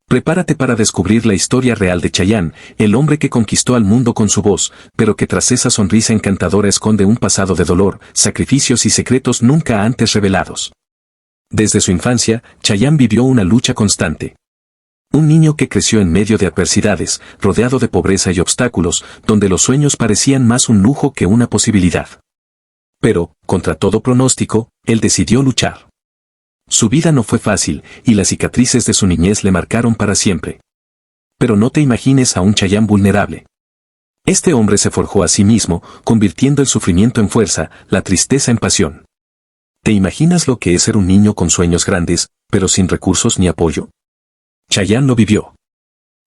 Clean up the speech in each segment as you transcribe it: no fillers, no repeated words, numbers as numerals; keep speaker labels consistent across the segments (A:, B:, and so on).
A: Prepárate para descubrir la historia real de Chayanne, el hombre que conquistó al mundo con su voz, pero que tras esa sonrisa encantadora esconde un pasado de dolor, sacrificios y secretos nunca antes revelados. Desde su infancia, Chayanne vivió una lucha constante. Un niño que creció en medio de adversidades, rodeado de pobreza y obstáculos, donde los sueños parecían más un lujo que una posibilidad. Pero, contra todo pronóstico, él decidió luchar. Su vida no fue fácil, y las cicatrices de su niñez le marcaron para siempre. Pero no te imagines a un Chayanne vulnerable. Este hombre se forjó a sí mismo, convirtiendo el sufrimiento en fuerza, la tristeza en pasión. ¿Te imaginas lo que es ser un niño con sueños grandes, pero sin recursos ni apoyo? Chayanne lo vivió.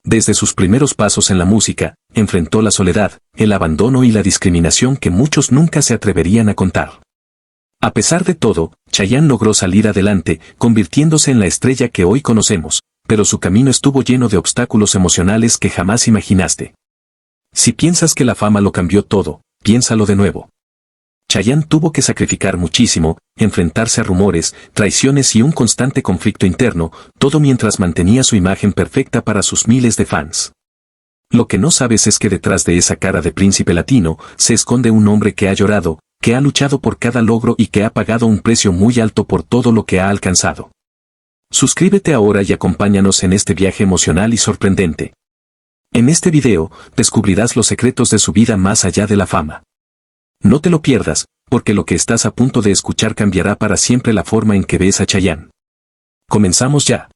A: Desde sus primeros pasos en la música, enfrentó la soledad, el abandono y la discriminación que muchos nunca se atreverían a contar. A pesar de todo, Chayanne logró salir adelante, convirtiéndose en la estrella que hoy conocemos, pero su camino estuvo lleno de obstáculos emocionales que jamás imaginaste. Si piensas que la fama lo cambió todo, piénsalo de nuevo. Chayanne tuvo que sacrificar muchísimo, enfrentarse a rumores, traiciones y un constante conflicto interno, todo mientras mantenía su imagen perfecta para sus miles de fans. Lo que no sabes es que detrás de esa cara de príncipe latino, se esconde un hombre que ha llorado, que ha luchado por cada logro y que ha pagado un precio muy alto por todo lo que ha alcanzado. Suscríbete ahora y acompáñanos en este viaje emocional y sorprendente. En este video, descubrirás los secretos de su vida más allá de la fama. No te lo pierdas, porque lo que estás a punto de escuchar cambiará para siempre la forma en que ves a Chayanne. Comenzamos ya.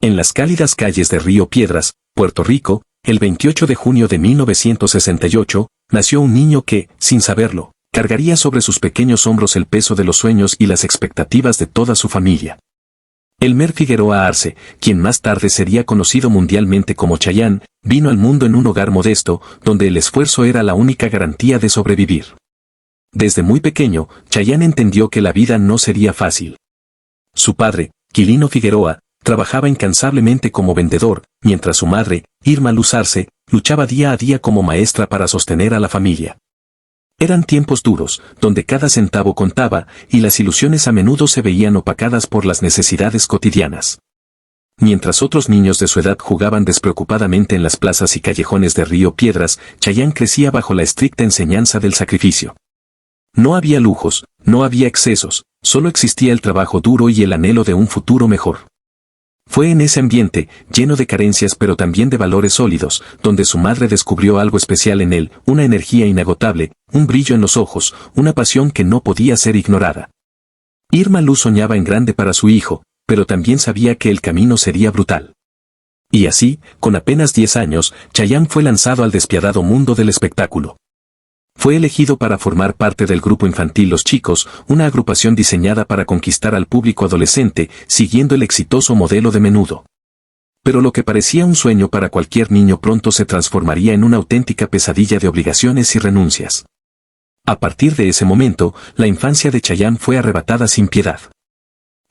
A: En las cálidas calles de Río Piedras, Puerto Rico, el 28 de junio de 1968, nació un niño que, sin saberlo, cargaría sobre sus pequeños hombros el peso de los sueños y las expectativas de toda su familia. Elmer Figueroa Arce, quien más tarde sería conocido mundialmente como Chayanne, vino al mundo en un hogar modesto, donde el esfuerzo era la única garantía de sobrevivir. Desde muy pequeño, Chayanne entendió que la vida no sería fácil. Su padre, Quilino Figueroa, trabajaba incansablemente como vendedor, mientras su madre, Irma Luz Arce, luchaba día a día como maestra para sostener a la familia. Eran tiempos duros, donde cada centavo contaba, y las ilusiones a menudo se veían opacadas por las necesidades cotidianas. Mientras otros niños de su edad jugaban despreocupadamente en las plazas y callejones de Río Piedras, Chayanne crecía bajo la estricta enseñanza del sacrificio. No había lujos, no había excesos, solo existía el trabajo duro y el anhelo de un futuro mejor. Fue en ese ambiente, lleno de carencias pero también de valores sólidos, donde su madre descubrió algo especial en él, una energía inagotable, un brillo en los ojos, una pasión que no podía ser ignorada. Irma Luz soñaba en grande para su hijo, pero también sabía que el camino sería brutal. Y así, con apenas 10 años, Chayanne fue lanzado al despiadado mundo del espectáculo. Fue elegido para formar parte del grupo infantil Los Chicos, una agrupación diseñada para conquistar al público adolescente, siguiendo el exitoso modelo de Menudo. Pero lo que parecía un sueño para cualquier niño pronto se transformaría en una auténtica pesadilla de obligaciones y renuncias. A partir de ese momento, la infancia de Chayanne fue arrebatada sin piedad.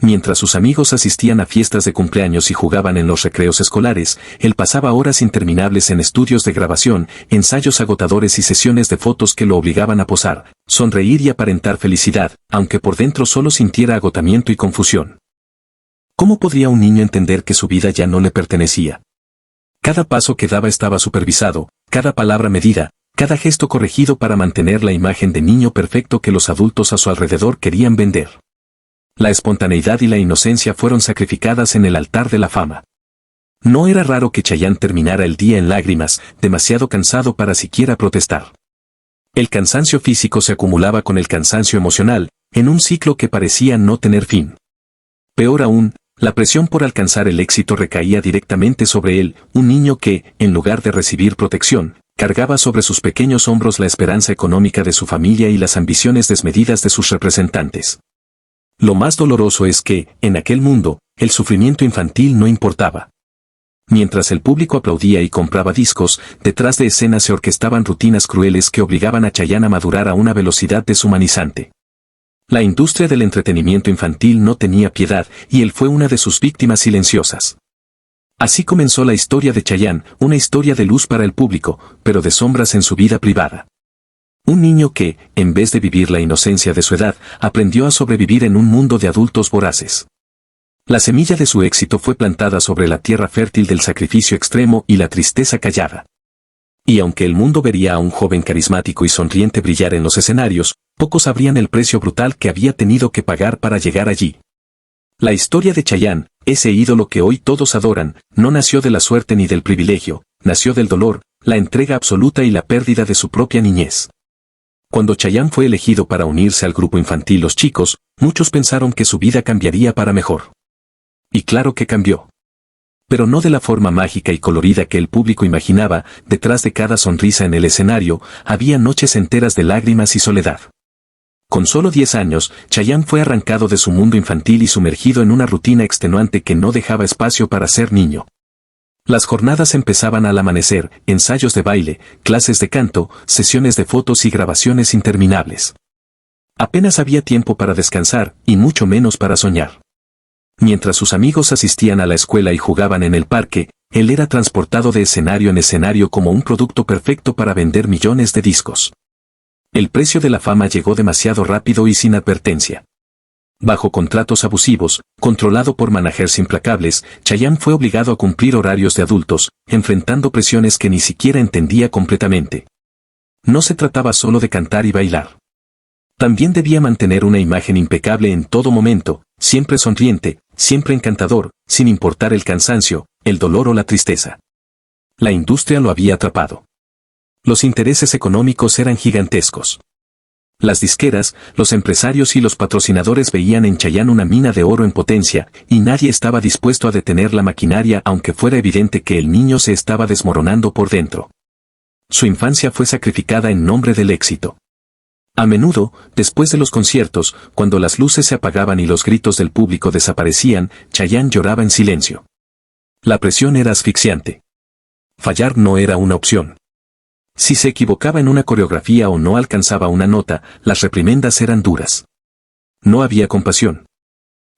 A: Mientras sus amigos asistían a fiestas de cumpleaños y jugaban en los recreos escolares, él pasaba horas interminables en estudios de grabación, ensayos agotadores y sesiones de fotos que lo obligaban a posar, sonreír y aparentar felicidad, aunque por dentro solo sintiera agotamiento y confusión. ¿Cómo podría un niño entender que su vida ya no le pertenecía? Cada paso que daba estaba supervisado, cada palabra medida, cada gesto corregido para mantener la imagen de niño perfecto que los adultos a su alrededor querían vender. La espontaneidad y la inocencia fueron sacrificadas en el altar de la fama. No era raro que Chayanne terminara el día en lágrimas, demasiado cansado para siquiera protestar. El cansancio físico se acumulaba con el cansancio emocional, en un ciclo que parecía no tener fin. Peor aún, la presión por alcanzar el éxito recaía directamente sobre él, un niño que, en lugar de recibir protección, cargaba sobre sus pequeños hombros la esperanza económica de su familia y las ambiciones desmedidas de sus representantes. Lo más doloroso es que, en aquel mundo, el sufrimiento infantil no importaba. Mientras el público aplaudía y compraba discos, detrás de escenas se orquestaban rutinas crueles que obligaban a Chayanne a madurar a una velocidad deshumanizante. La industria del entretenimiento infantil no tenía piedad, y él fue una de sus víctimas silenciosas. Así comenzó la historia de Chayanne, una historia de luz para el público, pero de sombras en su vida privada. Un niño que, en vez de vivir la inocencia de su edad, aprendió a sobrevivir en un mundo de adultos voraces. La semilla de su éxito fue plantada sobre la tierra fértil del sacrificio extremo y la tristeza callada. Y aunque el mundo vería a un joven carismático y sonriente brillar en los escenarios, pocos sabrían el precio brutal que había tenido que pagar para llegar allí. La historia de Chayanne, ese ídolo que hoy todos adoran, no nació de la suerte ni del privilegio, nació del dolor, la entrega absoluta y la pérdida de su propia niñez. Cuando Chayanne fue elegido para unirse al grupo infantil Los Chicos, muchos pensaron que su vida cambiaría para mejor. Y claro que cambió. Pero no de la forma mágica y colorida que el público imaginaba. Detrás de cada sonrisa en el escenario, había noches enteras de lágrimas y soledad. Con solo 10 años, Chayanne fue arrancado de su mundo infantil y sumergido en una rutina extenuante que no dejaba espacio para ser niño. Las jornadas empezaban al amanecer, ensayos de baile, clases de canto, sesiones de fotos y grabaciones interminables. Apenas había tiempo para descansar, y mucho menos para soñar. Mientras sus amigos asistían a la escuela y jugaban en el parque, él era transportado de escenario en escenario como un producto perfecto para vender millones de discos. El precio de la fama llegó demasiado rápido y sin advertencia. Bajo contratos abusivos, controlado por managers implacables, Chayanne fue obligado a cumplir horarios de adultos, enfrentando presiones que ni siquiera entendía completamente. No se trataba solo de cantar y bailar. También debía mantener una imagen impecable en todo momento, siempre sonriente, siempre encantador, sin importar el cansancio, el dolor o la tristeza. La industria lo había atrapado. Los intereses económicos eran gigantescos. Las disqueras, los empresarios y los patrocinadores veían en Chayanne una mina de oro en potencia, y nadie estaba dispuesto a detener la maquinaria aunque fuera evidente que el niño se estaba desmoronando por dentro. Su infancia fue sacrificada en nombre del éxito. A menudo, después de los conciertos, cuando las luces se apagaban y los gritos del público desaparecían, Chayanne lloraba en silencio. La presión era asfixiante. Fallar no era una opción. Si se equivocaba en una coreografía o no alcanzaba una nota, las reprimendas eran duras. No había compasión.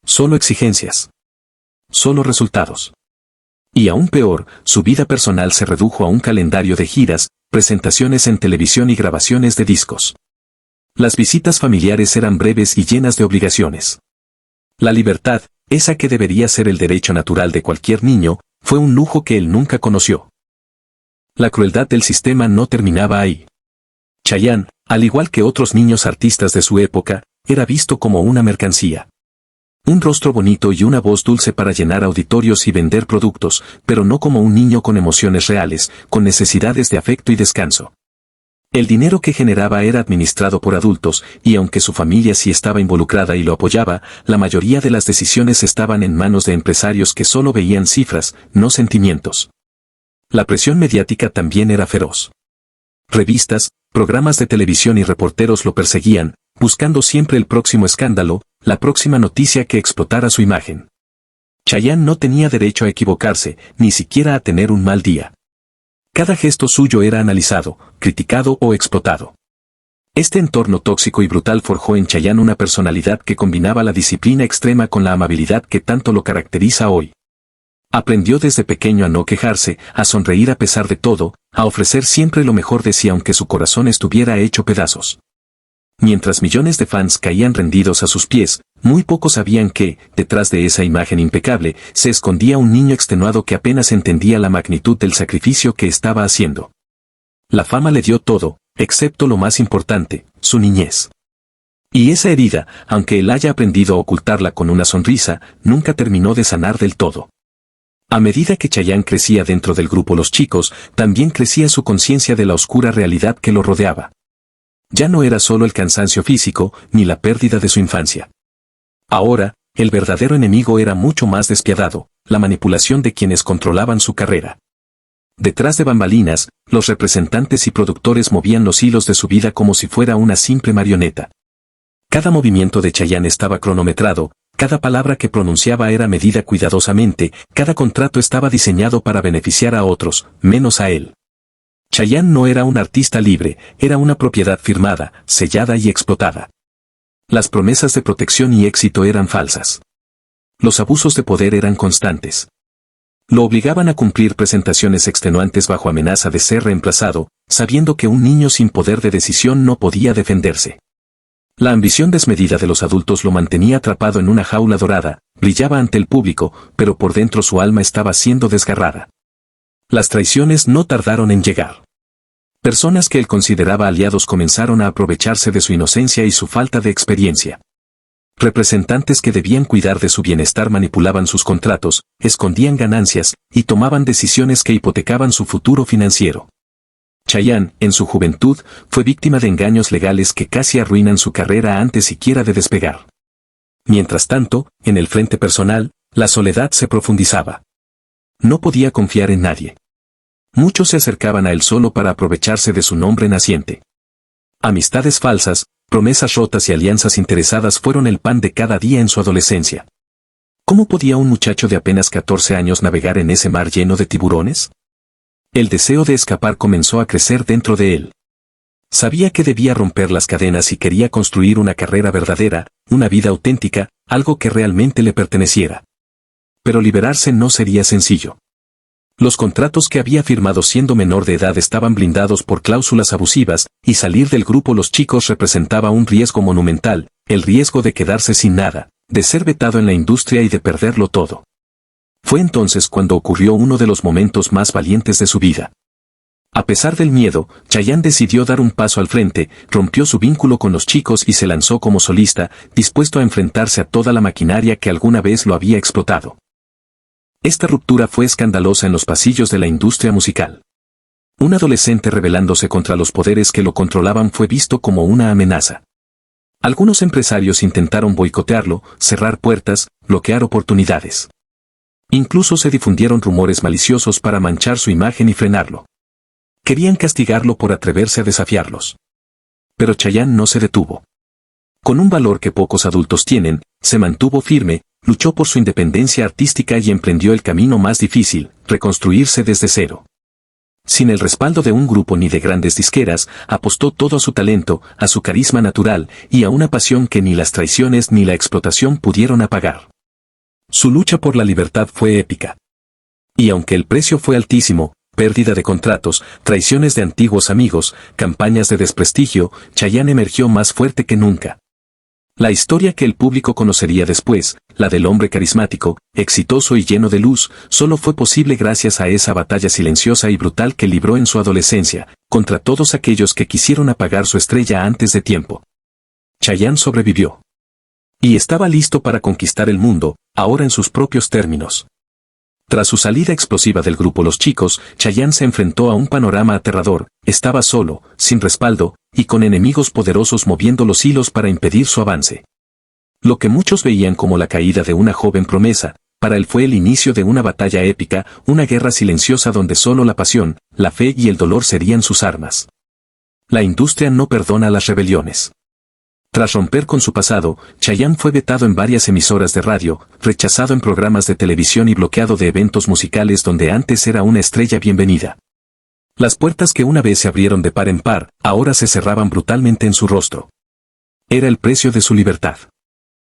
A: Solo exigencias. Solo resultados. Y aún peor, su vida personal se redujo a un calendario de giras, presentaciones en televisión y grabaciones de discos. Las visitas familiares eran breves y llenas de obligaciones. La libertad, esa que debería ser el derecho natural de cualquier niño, fue un lujo que él nunca conoció. La crueldad del sistema no terminaba ahí. Chayanne, al igual que otros niños artistas de su época, era visto como una mercancía. Un rostro bonito y una voz dulce para llenar auditorios y vender productos, pero no como un niño con emociones reales, con necesidades de afecto y descanso. El dinero que generaba era administrado por adultos, y aunque su familia sí estaba involucrada y lo apoyaba, la mayoría de las decisiones estaban en manos de empresarios que solo veían cifras, no sentimientos. La presión mediática también era feroz. Revistas, programas de televisión y reporteros lo perseguían, buscando siempre el próximo escándalo, la próxima noticia que explotara su imagen. Chayanne no tenía derecho a equivocarse, ni siquiera a tener un mal día. Cada gesto suyo era analizado, criticado o explotado. Este entorno tóxico y brutal forjó en Chayanne una personalidad que combinaba la disciplina extrema con la amabilidad que tanto lo caracteriza hoy. Aprendió desde pequeño a no quejarse, a sonreír a pesar de todo, a ofrecer siempre lo mejor de sí aunque su corazón estuviera hecho pedazos. Mientras millones de fans caían rendidos a sus pies, muy pocos sabían que, detrás de esa imagen impecable, se escondía un niño extenuado que apenas entendía la magnitud del sacrificio que estaba haciendo. La fama le dio todo, excepto lo más importante, su niñez. Y esa herida, aunque él haya aprendido a ocultarla con una sonrisa, nunca terminó de sanar del todo. A medida que Chayanne crecía dentro del grupo Los Chicos, también crecía su conciencia de la oscura realidad que lo rodeaba. Ya no era solo el cansancio físico, ni la pérdida de su infancia. Ahora, el verdadero enemigo era mucho más despiadado, la manipulación de quienes controlaban su carrera. Detrás de bambalinas, los representantes y productores movían los hilos de su vida como si fuera una simple marioneta. Cada movimiento de Chayanne estaba cronometrado, cada palabra que pronunciaba era medida cuidadosamente, cada contrato estaba diseñado para beneficiar a otros, menos a él. Chayanne no era un artista libre, era una propiedad firmada, sellada y explotada. Las promesas de protección y éxito eran falsas. Los abusos de poder eran constantes. Lo obligaban a cumplir presentaciones extenuantes bajo amenaza de ser reemplazado, sabiendo que un niño sin poder de decisión no podía defenderse. La ambición desmedida de los adultos lo mantenía atrapado en una jaula dorada, brillaba ante el público, pero por dentro su alma estaba siendo desgarrada. Las traiciones no tardaron en llegar. Personas que él consideraba aliados comenzaron a aprovecharse de su inocencia y su falta de experiencia. Representantes que debían cuidar de su bienestar manipulaban sus contratos, escondían ganancias, y tomaban decisiones que hipotecaban su futuro financiero. Chayanne, en su juventud, fue víctima de engaños legales que casi arruinan su carrera antes siquiera de despegar. Mientras tanto, en el frente personal, la soledad se profundizaba. No podía confiar en nadie. Muchos se acercaban a él solo para aprovecharse de su nombre naciente. Amistades falsas, promesas rotas y alianzas interesadas fueron el pan de cada día en su adolescencia. ¿Cómo podía un muchacho de apenas 14 años navegar en ese mar lleno de tiburones? El deseo de escapar comenzó a crecer dentro de él. Sabía que debía romper las cadenas y quería construir una carrera verdadera, una vida auténtica, algo que realmente le perteneciera. Pero liberarse no sería sencillo. Los contratos que había firmado siendo menor de edad estaban blindados por cláusulas abusivas, y salir del grupo Los Chicos representaba un riesgo monumental, el riesgo de quedarse sin nada, de ser vetado en la industria y de perderlo todo. Fue entonces cuando ocurrió uno de los momentos más valientes de su vida. A pesar del miedo, Chayanne decidió dar un paso al frente, rompió su vínculo con Los Chicos y se lanzó como solista, dispuesto a enfrentarse a toda la maquinaria que alguna vez lo había explotado. Esta ruptura fue escandalosa en los pasillos de la industria musical. Un adolescente rebelándose contra los poderes que lo controlaban fue visto como una amenaza. Algunos empresarios intentaron boicotearlo, cerrar puertas, bloquear oportunidades. Incluso se difundieron rumores maliciosos para manchar su imagen y frenarlo. Querían castigarlo por atreverse a desafiarlos. Pero Chayanne no se detuvo. Con un valor que pocos adultos tienen, se mantuvo firme, luchó por su independencia artística y emprendió el camino más difícil, reconstruirse desde cero. Sin el respaldo de un grupo ni de grandes disqueras, apostó todo a su talento, a su carisma natural, y a una pasión que ni las traiciones ni la explotación pudieron apagar. Su lucha por la libertad fue épica. Y aunque el precio fue altísimo, pérdida de contratos, traiciones de antiguos amigos, campañas de desprestigio, Chayanne emergió más fuerte que nunca. La historia que el público conocería después, la del hombre carismático, exitoso y lleno de luz, solo fue posible gracias a esa batalla silenciosa y brutal que libró en su adolescencia, contra todos aquellos que quisieron apagar su estrella antes de tiempo. Chayanne sobrevivió. Y estaba listo para conquistar el mundo, ahora en sus propios términos. Tras su salida explosiva del grupo Los Chicos, Chayanne se enfrentó a un panorama aterrador, estaba solo, sin respaldo, y con enemigos poderosos moviendo los hilos para impedir su avance. Lo que muchos veían como la caída de una joven promesa, para él fue el inicio de una batalla épica, una guerra silenciosa donde solo la pasión, la fe y el dolor serían sus armas. La industria no perdona las rebeliones. Tras romper con su pasado, Chayanne fue vetado en varias emisoras de radio, rechazado en programas de televisión y bloqueado de eventos musicales donde antes era una estrella bienvenida. Las puertas que una vez se abrieron de par en par, ahora se cerraban brutalmente en su rostro. Era el precio de su libertad.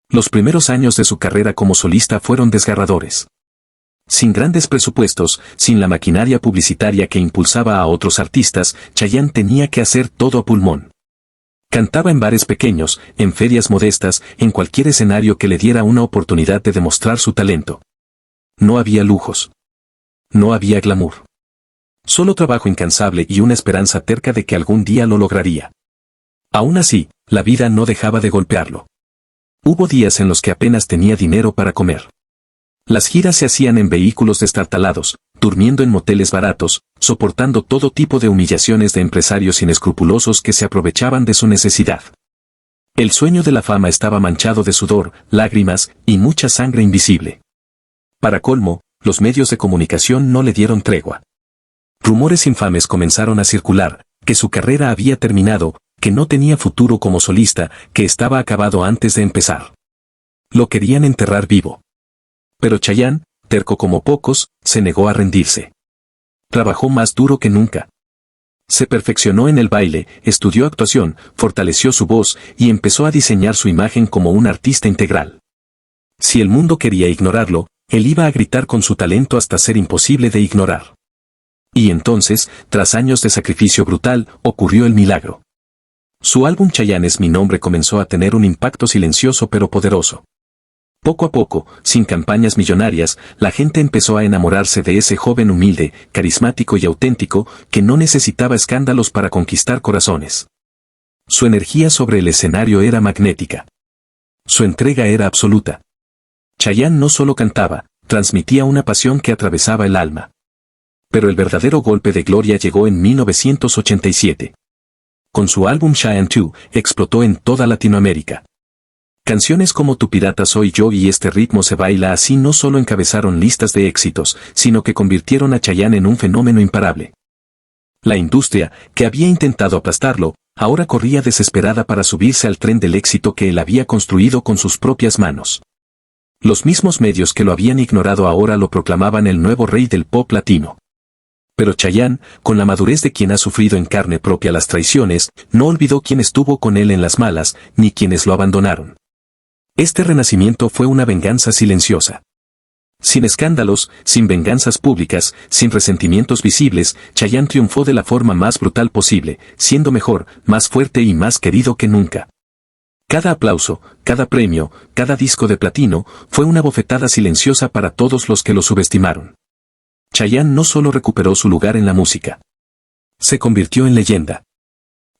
A: Los primeros años de su carrera como solista fueron desgarradores. Sin grandes presupuestos, sin la maquinaria publicitaria que impulsaba a otros artistas, Chayanne tenía que hacer todo a pulmón. Cantaba en bares pequeños, en ferias modestas, en cualquier escenario que le diera una oportunidad de demostrar su talento. No había lujos. No había glamour. Solo trabajo incansable y una esperanza terca de que algún día lo lograría. Aún así, la vida no dejaba de golpearlo. Hubo días en los que apenas tenía dinero para comer. Las giras se hacían en vehículos destartalados, durmiendo en moteles baratos, soportando todo tipo de humillaciones de empresarios inescrupulosos que se aprovechaban de su necesidad. El sueño de la fama estaba manchado de sudor, lágrimas y mucha sangre invisible. Para colmo, los medios de comunicación no le dieron tregua. Rumores infames comenzaron a circular, que su carrera había terminado, que no tenía futuro como solista, que estaba acabado antes de empezar. Lo querían enterrar vivo. Pero Chayanne, terco como pocos, se negó a rendirse. Trabajó más duro que nunca. Se perfeccionó en el baile, estudió actuación, fortaleció su voz y empezó a diseñar su imagen como un artista integral. Si el mundo quería ignorarlo, él iba a gritar con su talento hasta ser imposible de ignorar. Y entonces, tras años de sacrificio brutal, ocurrió el milagro. Su álbum Chayanne es mi nombre comenzó a tener un impacto silencioso pero poderoso. Poco a poco, sin campañas millonarias, la gente empezó a enamorarse de ese joven humilde, carismático y auténtico, que no necesitaba escándalos para conquistar corazones. Su energía sobre el escenario era magnética. Su entrega era absoluta. Chayanne no solo cantaba, transmitía una pasión que atravesaba el alma. Pero el verdadero golpe de gloria llegó en 1987. Con su álbum Chayanne 2, explotó en toda Latinoamérica. Canciones como Tu pirata soy yo y Este ritmo se baila así no solo encabezaron listas de éxitos, sino que convirtieron a Chayanne en un fenómeno imparable. La industria, que había intentado aplastarlo, ahora corría desesperada para subirse al tren del éxito que él había construido con sus propias manos. Los mismos medios que lo habían ignorado ahora lo proclamaban el nuevo rey del pop latino. Pero Chayanne, con la madurez de quien ha sufrido en carne propia las traiciones, no olvidó quién estuvo con él en las malas, ni quienes lo abandonaron. Este renacimiento fue una venganza silenciosa. Sin escándalos, sin venganzas públicas, sin resentimientos visibles, Chayanne triunfó de la forma más brutal posible, siendo mejor, más fuerte y más querido que nunca. Cada aplauso, cada premio, cada disco de platino, fue una bofetada silenciosa para todos los que lo subestimaron. Chayanne no solo recuperó su lugar en la música. Se convirtió en leyenda.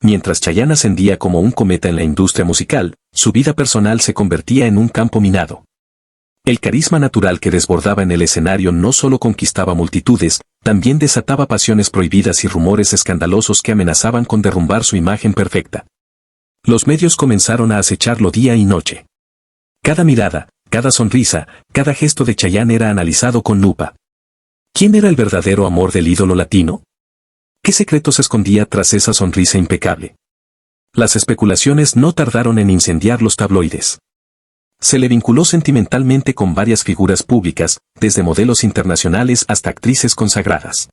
A: Mientras Chayanne ascendía como un cometa en la industria musical, su vida personal se convertía en un campo minado. El carisma natural que desbordaba en el escenario no solo conquistaba multitudes, también desataba pasiones prohibidas y rumores escandalosos que amenazaban con derrumbar su imagen perfecta. Los medios comenzaron a acecharlo día y noche. Cada mirada, cada sonrisa, cada gesto de Chayanne era analizado con lupa. ¿Quién era el verdadero amor del ídolo latino? ¿Qué secreto se escondía tras esa sonrisa impecable? Las especulaciones no tardaron en incendiar los tabloides. Se le vinculó sentimentalmente con varias figuras públicas, desde modelos internacionales hasta actrices consagradas.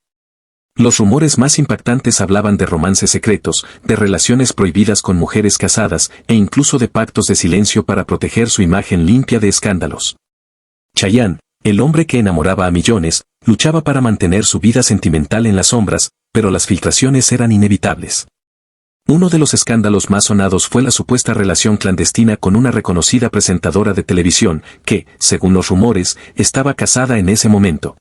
A: Los rumores más impactantes hablaban de romances secretos, de relaciones prohibidas con mujeres casadas e incluso de pactos de silencio para proteger su imagen limpia de escándalos. Chayanne, el hombre que enamoraba a millones, luchaba para mantener su vida sentimental en las sombras, pero las filtraciones eran inevitables. Uno de los escándalos más sonados fue la supuesta relación clandestina con una reconocida presentadora de televisión, que, según los rumores, estaba casada en ese momento.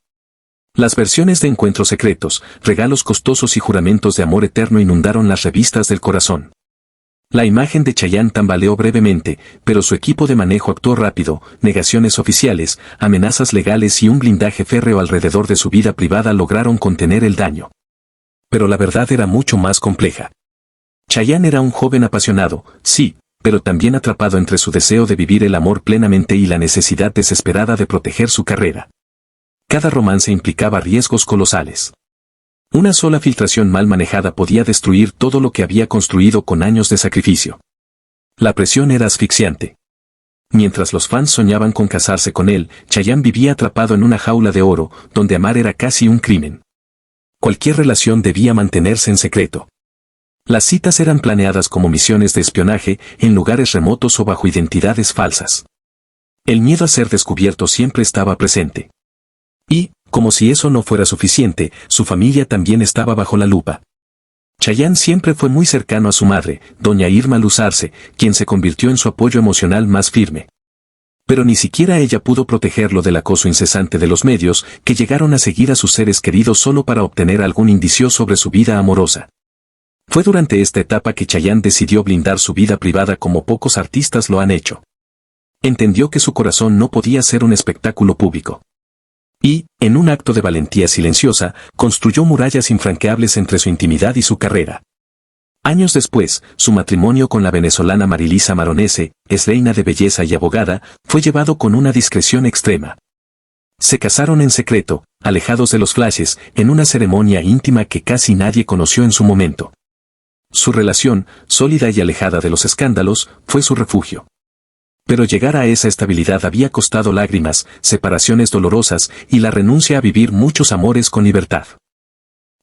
A: Las versiones de encuentros secretos, regalos costosos y juramentos de amor eterno inundaron las revistas del corazón. La imagen de Chayanne tambaleó brevemente, pero su equipo de manejo actuó rápido, negaciones oficiales, amenazas legales y un blindaje férreo alrededor de su vida privada lograron contener el daño. Pero la verdad era mucho más compleja. Chayanne era un joven apasionado, sí, pero también atrapado entre su deseo de vivir el amor plenamente y la necesidad desesperada de proteger su carrera. Cada romance implicaba riesgos colosales. Una sola filtración mal manejada podía destruir todo lo que había construido con años de sacrificio. La presión era asfixiante. Mientras los fans soñaban con casarse con él, Chayanne vivía atrapado en una jaula de oro, donde amar era casi un crimen. Cualquier relación debía mantenerse en secreto. Las citas eran planeadas como misiones de espionaje, en lugares remotos o bajo identidades falsas. El miedo a ser descubierto siempre estaba presente. Y, como si eso no fuera suficiente, su familia también estaba bajo la lupa. Chayanne siempre fue muy cercano a su madre, doña Irma Luzarce, quien se convirtió en su apoyo emocional más firme. Pero ni siquiera ella pudo protegerlo del acoso incesante de los medios, que llegaron a seguir a sus seres queridos solo para obtener algún indicio sobre su vida amorosa. Fue durante esta etapa que Chayanne decidió blindar su vida privada como pocos artistas lo han hecho. Entendió que su corazón no podía ser un espectáculo público. Y, en un acto de valentía silenciosa, construyó murallas infranqueables entre su intimidad y su carrera. Años después, su matrimonio con la venezolana Marilisa Maronese, ex reina de belleza y abogada, fue llevado con una discreción extrema. Se casaron en secreto, alejados de los flashes, en una ceremonia íntima que casi nadie conoció en su momento. Su relación, sólida y alejada de los escándalos, fue su refugio. Pero llegar a esa estabilidad había costado lágrimas, separaciones dolorosas y la renuncia a vivir muchos amores con libertad.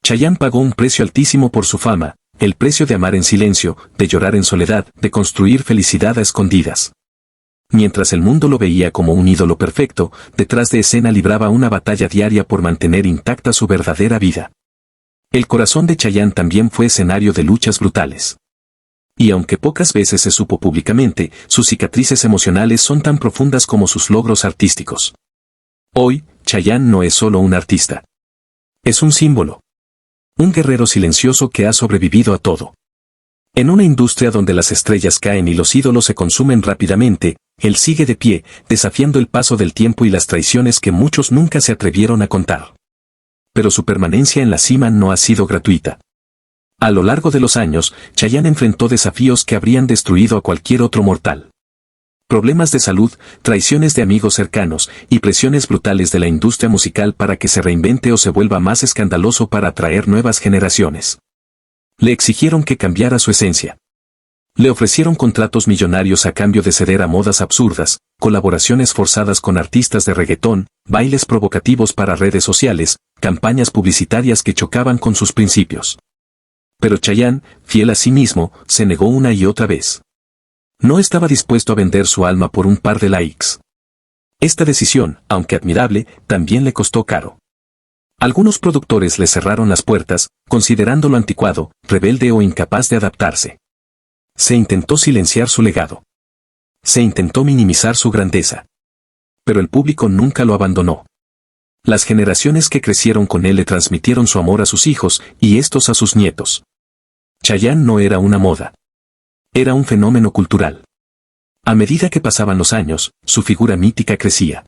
A: Chayanne pagó un precio altísimo por su fama, el precio de amar en silencio, de llorar en soledad, de construir felicidad a escondidas. Mientras el mundo lo veía como un ídolo perfecto, detrás de escena libraba una batalla diaria por mantener intacta su verdadera vida. El corazón de Chayanne también fue escenario de luchas brutales. Y aunque pocas veces se supo públicamente, sus cicatrices emocionales son tan profundas como sus logros artísticos. Hoy, Chayanne no es solo un artista. Es un símbolo. Un guerrero silencioso que ha sobrevivido a todo. En una industria donde las estrellas caen y los ídolos se consumen rápidamente, él sigue de pie, desafiando el paso del tiempo y las traiciones que muchos nunca se atrevieron a contar. Pero su permanencia en la cima no ha sido gratuita. A lo largo de los años, Chayanne enfrentó desafíos que habrían destruido a cualquier otro mortal. Problemas de salud, traiciones de amigos cercanos y presiones brutales de la industria musical para que se reinvente o se vuelva más escandaloso para atraer nuevas generaciones. Le exigieron que cambiara su esencia. Le ofrecieron contratos millonarios a cambio de ceder a modas absurdas, colaboraciones forzadas con artistas de reggaetón, bailes provocativos para redes sociales, campañas publicitarias que chocaban con sus principios. Pero Chayanne, fiel a sí mismo, se negó una y otra vez. No estaba dispuesto a vender su alma por un par de likes. Esta decisión, aunque admirable, también le costó caro. Algunos productores le cerraron las puertas, considerándolo anticuado, rebelde o incapaz de adaptarse. Se intentó silenciar su legado. Se intentó minimizar su grandeza. Pero el público nunca lo abandonó. Las generaciones que crecieron con él le transmitieron su amor a sus hijos y estos a sus nietos. Chayanne no era una moda. Era un fenómeno cultural. A medida que pasaban los años, su figura mítica crecía.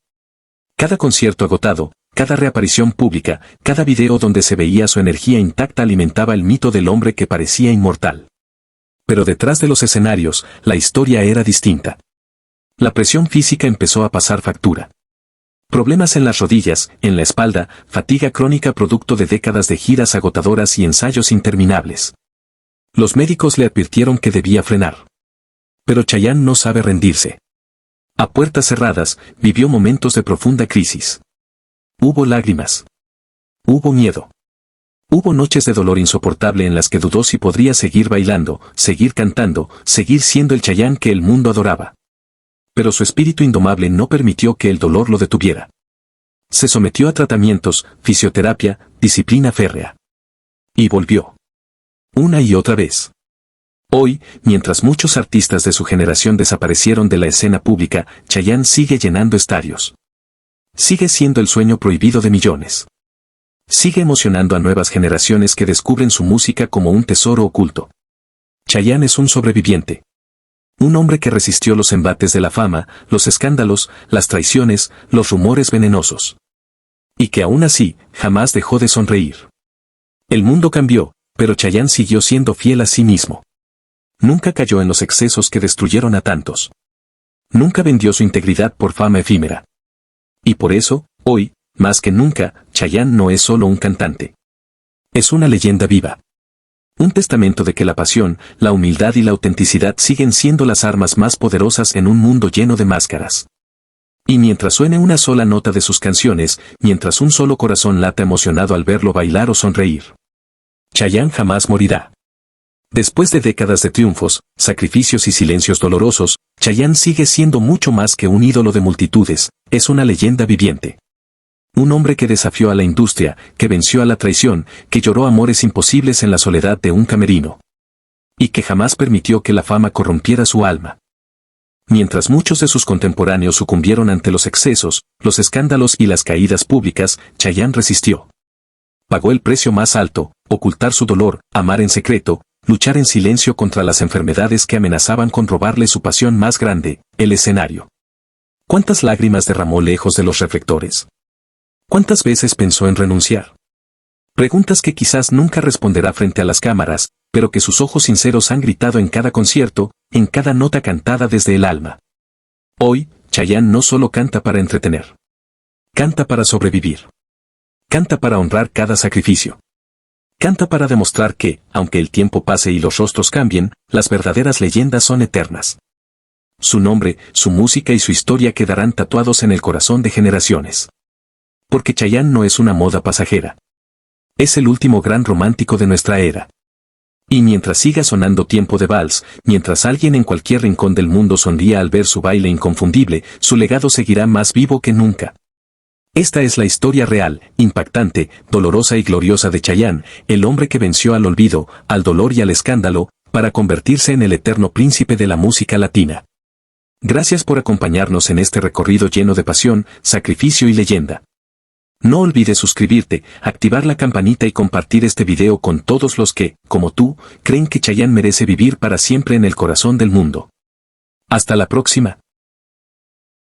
A: Cada concierto agotado, cada reaparición pública, cada video donde se veía su energía intacta alimentaba el mito del hombre que parecía inmortal. Pero detrás de los escenarios, la historia era distinta. La presión física empezó a pasar factura. Problemas en las rodillas, en la espalda, fatiga crónica producto de décadas de giras agotadoras y ensayos interminables. Los médicos le advirtieron que debía frenar. Pero Chayanne no sabe rendirse. A puertas cerradas, vivió momentos de profunda crisis. Hubo lágrimas. Hubo miedo. Hubo noches de dolor insoportable en las que dudó si podría seguir bailando, seguir cantando, seguir siendo el Chayanne que el mundo adoraba. Pero su espíritu indomable no permitió que el dolor lo detuviera. Se sometió a tratamientos, fisioterapia, disciplina férrea. Y volvió. Una y otra vez. Hoy, mientras muchos artistas de su generación desaparecieron de la escena pública, Chayanne sigue llenando estadios. Sigue siendo el sueño prohibido de millones. Sigue emocionando a nuevas generaciones que descubren su música como un tesoro oculto. Chayanne es un sobreviviente. Un hombre que resistió los embates de la fama, los escándalos, las traiciones, los rumores venenosos. Y que aún así, jamás dejó de sonreír. El mundo cambió, pero Chayanne siguió siendo fiel a sí mismo. Nunca cayó en los excesos que destruyeron a tantos. Nunca vendió su integridad por fama efímera. Y por eso, hoy, más que nunca, Chayanne no es solo un cantante. Es una leyenda viva. Un testamento de que la pasión, la humildad y la autenticidad siguen siendo las armas más poderosas en un mundo lleno de máscaras. Y mientras suene una sola nota de sus canciones, mientras un solo corazón lata emocionado al verlo bailar o sonreír, Chayanne jamás morirá. Después de décadas de triunfos, sacrificios y silencios dolorosos, Chayanne sigue siendo mucho más que un ídolo de multitudes, es una leyenda viviente. Un hombre que desafió a la industria, que venció a la traición, que lloró amores imposibles en la soledad de un camerino. Y que jamás permitió que la fama corrompiera su alma. Mientras muchos de sus contemporáneos sucumbieron ante los excesos, los escándalos y las caídas públicas, Chayanne resistió. Pagó el precio más alto, ocultar su dolor, amar en secreto, luchar en silencio contra las enfermedades que amenazaban con robarle su pasión más grande, el escenario. ¿Cuántas lágrimas derramó lejos de los reflectores? ¿Cuántas veces pensó en renunciar? Preguntas que quizás nunca responderá frente a las cámaras, pero que sus ojos sinceros han gritado en cada concierto, en cada nota cantada desde el alma. Hoy, Chayanne no solo canta para entretener. Canta para sobrevivir. Canta para honrar cada sacrificio. Canta para demostrar que, aunque el tiempo pase y los rostros cambien, las verdaderas leyendas son eternas. Su nombre, su música y su historia quedarán tatuados en el corazón de generaciones. Porque Chayanne no es una moda pasajera. Es el último gran romántico de nuestra era. Y mientras siga sonando Tiempo de Vals, mientras alguien en cualquier rincón del mundo sonría al ver su baile inconfundible, su legado seguirá más vivo que nunca. Esta es la historia real, impactante, dolorosa y gloriosa de Chayanne, el hombre que venció al olvido, al dolor y al escándalo, para convertirse en el eterno príncipe de la música latina. Gracias por acompañarnos en este recorrido lleno de pasión, sacrificio y leyenda. No olvides suscribirte, activar la campanita y compartir este video con todos los que, como tú, creen que Chayanne merece vivir para siempre en el corazón del mundo. Hasta la próxima.